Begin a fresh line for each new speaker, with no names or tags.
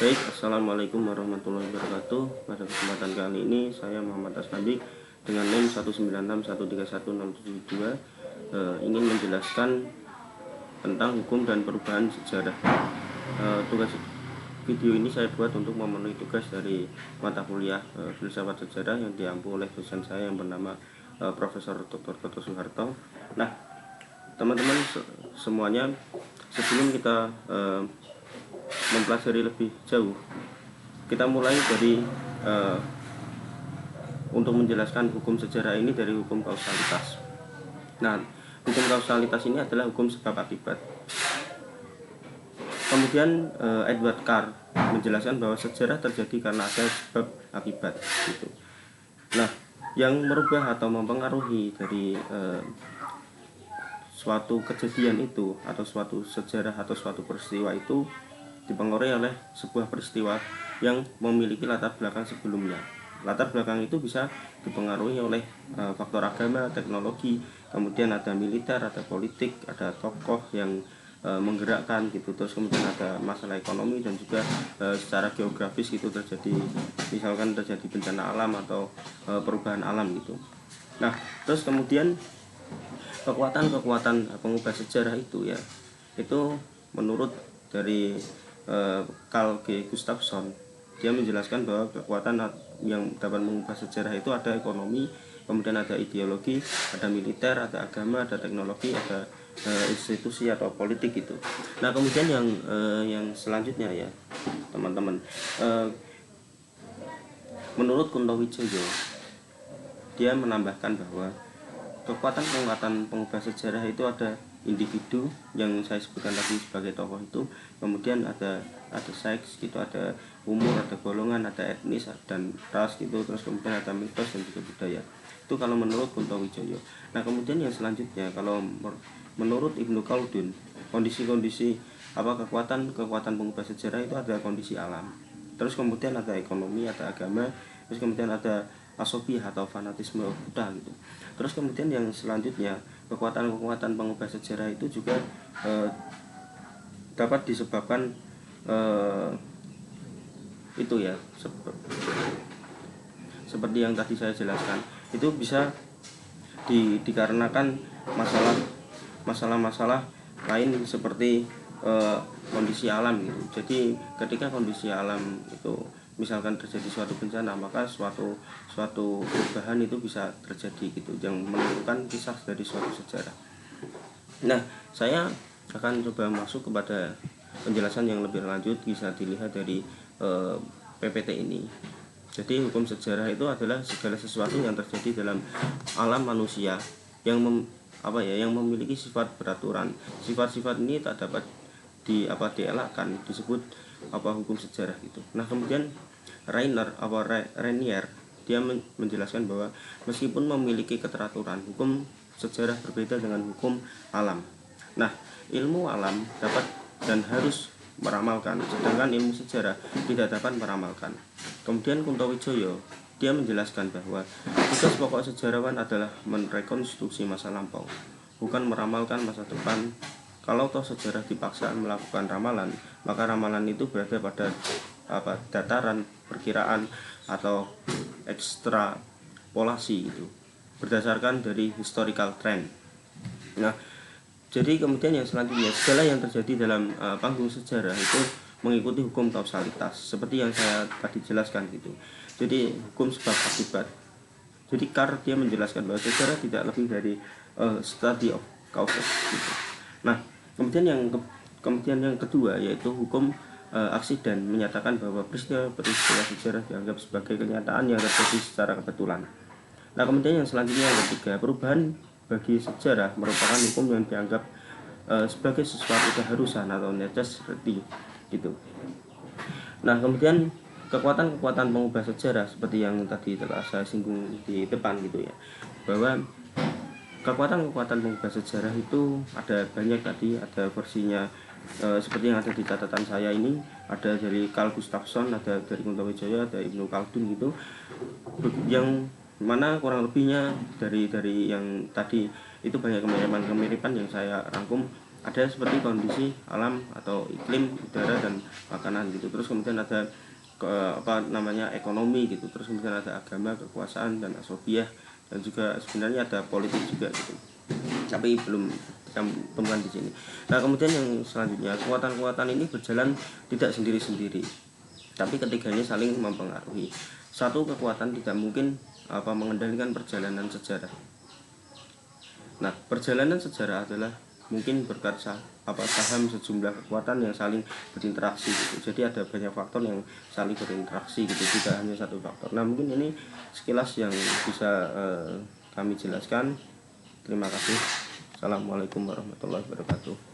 Baik, assalamualaikum warahmatullahi wabarakatuh. Pada kesempatan kali ini saya Muhammad Asnandi dengan NIM 196131672 ingin menjelaskan tentang hukum dan perubahan sejarah. Tugas video ini saya buat untuk memenuhi tugas dari mata kuliah filsafat sejarah yang diampu oleh dosen saya yang bernama Profesor Dr. Toto Soeharto. Nah, teman-teman semuanya, sebelum kita mempelajari lebih jauh, kita mulai dari untuk menjelaskan hukum sejarah ini dari hukum kausalitas. Nah, hukum kausalitas ini adalah hukum sebab akibat. Kemudian Edward Carr menjelaskan bahwa sejarah terjadi karena ada sebab akibat gitu. Nah, yang merubah atau mempengaruhi dari suatu kejadian itu atau suatu sejarah atau suatu peristiwa itu dipengaruhi oleh sebuah peristiwa yang memiliki latar belakang sebelumnya. Latar belakang itu bisa dipengaruhi oleh faktor agama, teknologi, kemudian ada militer, ada politik, ada tokoh yang menggerakkan gitu. Terus kemudian ada masalah ekonomi dan juga secara geografis itu terjadi, misalkan terjadi bencana alam atau perubahan alam gitu. Nah, terus kemudian kekuatan pengubah sejarah itu ya, itu menurut dari Carl G. Gustafsson, dia menjelaskan bahwa kekuatan yang dapat mengubah sejarah itu ada ekonomi, kemudian ada ideologi, ada militer, ada agama, ada teknologi, ada institusi atau politik itu. Nah, kemudian yang selanjutnya ya teman-teman, menurut Kunto Wijoyo, dia menambahkan bahwa kekuatan pengubah sejarah itu ada individu yang saya sebutkan tadi sebagai tokoh itu, kemudian ada seks gitu, ada umur, ada golongan, ada etnis dan ras gitu, terus kemudian ada mitos dan juga budaya. Itu kalau menurut Kunto Wijoyo. Nah, kemudian yang selanjutnya kalau menurut Ibnu Khaldun, kondisi-kondisi kekuatan pengubah sejarah itu ada kondisi alam, terus kemudian ada ekonomi, ada agama, terus kemudian ada asobiah atau fanatisme Buddha gitu. Terus kemudian yang selanjutnya kekuatan pengubah sejarah itu juga dapat disebabkan itu ya, seperti yang tadi saya jelaskan, itu bisa dikarenakan masalah lain seperti kondisi alam gitu. Jadi ketika kondisi alam itu misalkan terjadi suatu bencana, maka suatu perubahan itu bisa terjadi gitu, yang menentukan kisah dari suatu sejarah. Nah, saya akan coba masuk kepada penjelasan yang lebih lanjut, bisa dilihat dari PPT ini. Jadi hukum sejarah itu adalah segala sesuatu yang terjadi dalam alam manusia yang yang memiliki sifat beraturan. Sifat-sifat ini tak dapat dielakkan, disebut hukum sejarah gitu. Nah, kemudian Rainier dia menjelaskan bahwa meskipun memiliki keteraturan, hukum sejarah berbeda dengan hukum alam. Nah, ilmu alam dapat dan harus meramalkan, sedangkan ilmu sejarah tidak dapat meramalkan. Kemudian Kunto Wijoyo dia menjelaskan bahwa tugas pokok sejarawan adalah merekonstruksi masa lampau, bukan meramalkan masa depan. Kalau toh sejarah dipaksa melakukan ramalan, maka ramalan itu berada pada dataran perkiraan atau ekstrapolasi itu berdasarkan dari historical trend. Nah, jadi kemudian yang selanjutnya, segala yang terjadi dalam panggung sejarah itu mengikuti hukum kausalitas seperti yang saya tadi jelaskan gitu. Jadi hukum sebab akibat. Jadi Carr dia menjelaskan bahwa sejarah tidak lebih dari study of causes gitu. Nah, kemudian yang kedua yaitu hukum aksiden, menyatakan bahwa peristiwa sejarah dianggap sebagai kenyataan yang terjadi secara kebetulan. Nah, kemudian yang selanjutnya yang ketiga, perubahan bagi sejarah merupakan hukum yang dianggap sebagai sesuatu keharusan atau necessity gitu. Nah, kemudian kekuatan pengubah sejarah seperti yang tadi telah saya singgung di depan gitu ya, bahwa kekuatan pengubah sejarah itu ada banyak tadi, ada versinya seperti yang ada di catatan saya ini, ada dari Carl Gustafsson, ada dari Kunto Wijoyo, ada Ibnu Khaldun gitu, yang mana kurang lebihnya dari yang tadi itu banyak kemiripan yang saya rangkum ada seperti kondisi alam atau iklim, udara dan makanan gitu. Terus kemudian ada ekonomi gitu. Terus kemudian ada agama, kekuasaan dan asobiah, dan juga sebenarnya ada politik juga gitu. Tapi belum kita temukan di sini. Nah, kemudian yang selanjutnya, kekuatan-kekuatan ini berjalan tidak sendiri-sendiri, tapi ketiganya saling mempengaruhi. Satu kekuatan tidak mungkin mengendalikan perjalanan sejarah. Nah, perjalanan sejarah adalah mungkin berkat saham sejumlah kekuatan yang saling berinteraksi gitu. Jadi ada banyak faktor yang saling berinteraksi gitu, tidak hanya satu faktor. Nah, mungkin ini sekilas yang bisa kami jelaskan. Terima kasih. Assalamualaikum warahmatullahi wabarakatuh.